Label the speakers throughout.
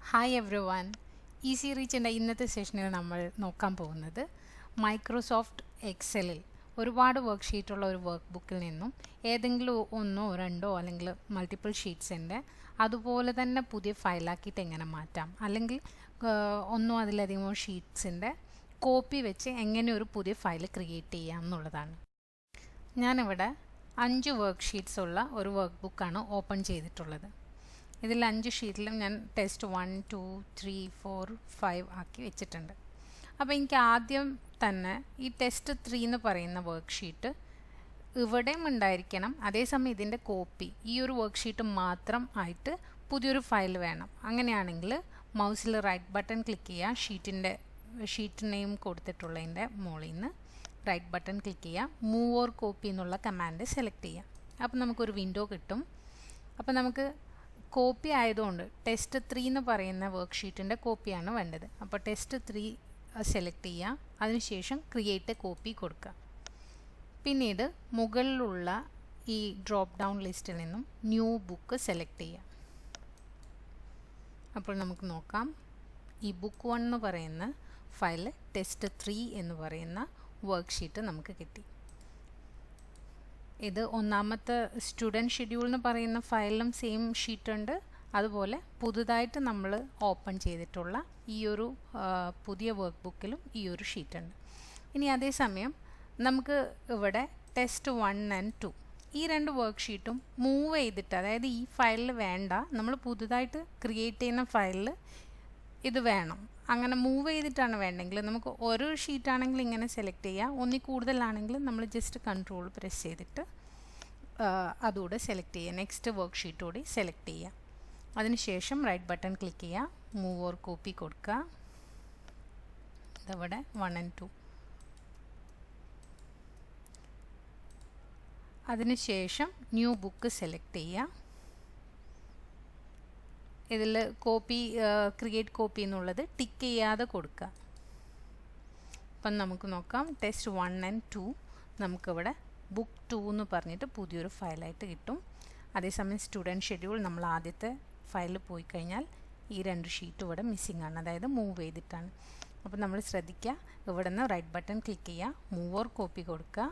Speaker 1: Hi every one. Easy റീച്ചിൻ്റെ ഇന്നത്തെ സെഷനിൽ നമ്മൾ നോക്കാൻ പോകുന്നത് മൈക്രോസോഫ്റ്റ് എക്സലിൽ ഒരുപാട് വർക്ക് ഷീറ്റുള്ള ഒരു വർക്ക് ബുക്കിൽ നിന്നും ഏതെങ്കിലും ഒന്നോ രണ്ടോ അല്ലെങ്കിൽ മൾട്ടിപ്പിൾ ഷീറ്റ്സിൻ്റെ അതുപോലെ തന്നെ പുതിയ ഫയലാക്കിയിട്ട് എങ്ങനെ മാറ്റാം, അല്ലെങ്കിൽ ഒന്നോ അതിലധികമോ ഷീറ്റ്സിൻ്റെ കോപ്പി വെച്ച് എങ്ങനെ ഒരു പുതിയ ഫയൽ ക്രിയേറ്റ് ചെയ്യാം എന്നുള്ളതാണ്. ഞാനിവിടെ 5 വർക്ക് ഷീറ്റ്സ് ഉള്ള ഒരു വർക്ക് ബുക്കാണ് ഓപ്പൺ ചെയ്തിട്ടുള്ളത്. ഇതിൽ 5 ഷീറ്റിലും ഞാൻ ടെസ്റ്റ് 1, 2, 3, 4, 5 ആക്കി വെച്ചിട്ടുണ്ട്. അപ്പോൾ എനിക്ക് ആദ്യം തന്നെ ഈ ടെസ്റ്റ് 3 എന്ന് പറയുന്ന വർക്ക് ഷീറ്റ് ഇവിടെയും ഉണ്ടായിരിക്കണം. അതേസമയം ഇതിൻ്റെ കോപ്പി ഈ ഒരു വർക്ക് ഷീറ്റ് മാത്രം ആയിട്ട് പുതിയൊരു ഫയൽ വേണം. അങ്ങനെയാണെങ്കിൽ മൗസിൽ റൈറ്റ് ബട്ടൺ ക്ലിക്ക് ചെയ്യുക, ഷീറ്റ് നെയിം കൊടുത്തിട്ടുള്ളതിൻ്റെ മുകളിൽ നിന്ന് റൈറ്റ് ബട്ടൺ ക്ലിക്ക് ചെയ്യുക, മൂവ് ഓർ കോപ്പി എന്നുള്ള കമാൻഡ് സെലക്ട് ചെയ്യുക. അപ്പോൾ നമുക്കൊരു വിൻഡോ കിട്ടും. അപ്പോൾ നമുക്ക് കോപ്പി ആയതുകൊണ്ട് ടെസ്റ്റ് 3 എന്ന് പറയുന്ന വർക്ക് ഷീറ്റിൻ്റെ കോപ്പിയാണ് വേണ്ടത്. അപ്പോൾ ടെസ്റ്റ് 3 സെലക്ട് ചെയ്യുക, അതിനുശേഷം ക്രിയേറ്റ് കോപ്പി കൊടുക്കുക. പിന്നീട് മുകളിലുള്ള ഈ ഡ്രോപ്പ് ഡൗൺ ലിസ്റ്റിൽ നിന്നും ന്യൂ ബുക്ക് സെലക്ട് ചെയ്യുക. അപ്പോൾ നമുക്ക് നോക്കാം, ഈ ബുക്ക് 1 എന്ന് പറയുന്ന ഫയൽ ടെസ്റ്റ് 3 എന്ന് പറയുന്ന വർക്ക് ഷീറ്റ് നമുക്ക് കിട്ടി. ഇത് ഒന്നാമത്തെ സ്റ്റുഡൻറ്റ് ഷെഡ്യൂൾ എന്ന് പറയുന്ന ഫയലിലും സെയിം ഷീറ്റ് ഉണ്ട്. അതുപോലെ പുതുതായിട്ട് നമ്മൾ ഓപ്പൺ ചെയ്തിട്ടുള്ള ഈ ഒരു പുതിയ വർക്ക് ബുക്കിലും ഈ ഒരു ഷീറ്റ് ഉണ്ട്. ഇനി അതേസമയം നമുക്ക് ഇവിടെ ടെസ്റ്റ് 1 and 2 ഈ 2 വർക്ക് ഷീറ്റും മൂവ് ചെയ്തിട്ട്, അതായത് ഈ ഫയലിൽ വേണ്ട, നമ്മൾ പുതുതായിട്ട് ക്രിയേറ്റ് ചെയ്യുന്ന ഫയലിൽ ഇത് വേണം, അങ്ങനെ മൂവ് ചെയ്തിട്ടാണ് വേണ്ടെങ്കിൽ നമുക്ക് ഒരു ഷീറ്റാണെങ്കിൽ ഇങ്ങനെ സെലക്ട് ചെയ്യുക. ഒന്നിൽ കൂടുതലാണെങ്കിൽ നമ്മൾ ജസ്റ്റ് കൺട്രോൾ പ്രസ് ചെയ്തിട്ട് അതുകൂടെ സെലക്ട് ചെയ്യുക, നെക്സ്റ്റ് വർക്ക് ഷീറ്റ് കൂടി സെലക്ട് ചെയ്യുക. അതിനുശേഷം റൈറ്റ് ബട്ടൺ ക്ലിക്ക് ചെയ്യുക, മൂവ് ഓർ കോപ്പി കൊടുക്കുക. ഇതവിടെ 1 and 2. അതിനുശേഷം ന്യൂ ബുക്ക് സെലക്ട് ചെയ്യുക. ഇതിൽ കോപ്പി ക്രിയേറ്റ് കോപ്പി എന്നുള്ളത് ടിക്ക് ചെയ്യാതെ കൊടുക്കുക. അപ്പം നമുക്ക് നോക്കാം, ടെസ്റ്റ് 1 and 2 നമുക്കിവിടെ ബുക്ക് 2 എന്ന് പറഞ്ഞിട്ട് പുതിയൊരു ഫയലായിട്ട് കിട്ടും. അതേസമയം സ്റ്റുഡൻറ്റ് ഷെഡ്യൂൾ നമ്മൾ ആദ്യത്തെ ഫയലിൽ പോയി കഴിഞ്ഞാൽ ഈ 2 ഷീറ്റ് ഇവിടെ മിസ്സിംഗ് ആണ്, അതായത് മൂവ് ചെയ്തിട്ടാണ്. അപ്പോൾ നമ്മൾ ശ്രദ്ധിക്കുക, ഇവിടെ നിന്ന് റൈറ്റ് ബട്ടൺ ക്ലിക്ക് ചെയ്യുക, മൂവ് ഓർ കോപ്പി കൊടുക്കുക.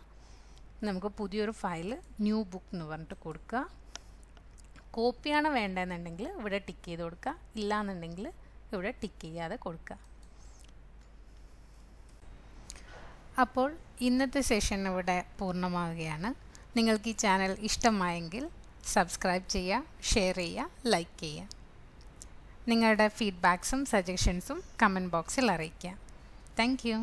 Speaker 1: നമുക്ക് പുതിയൊരു ഫയൽ ന്യൂ ബുക്ക് എന്ന് പറഞ്ഞിട്ട് കൊടുക്കുക. കോപ്പിയാണ് വേണ്ടതെന്നുണ്ടെങ്കിൽ ഇവിടെ ടിക്ക് ചെയ്ത് കൊടുക്കുക, ഇല്ലയെന്നുണ്ടെങ്കിൽ ഇവിടെ ടിക്ക് ചെയ്യാതെ കൊടുക്കുക. അപ്പോൾ ഇന്നത്തെ സെഷൻ ഇവിടെ പൂർണ്ണമാവുകയാണ്. നിങ്ങൾക്ക് ഈ ചാനൽ ഇഷ്ടമായെങ്കിൽ സബ്സ്ക്രൈബ് ചെയ്യുക, ഷെയർ ചെയ്യുക, ലൈക്ക് ചെയ്യുക. നിങ്ങളുടെ ഫീഡ്ബാക്സും സജഷൻസും കമൻറ്റ് ബോക്സിൽ അറിയിക്കുക. Thank you.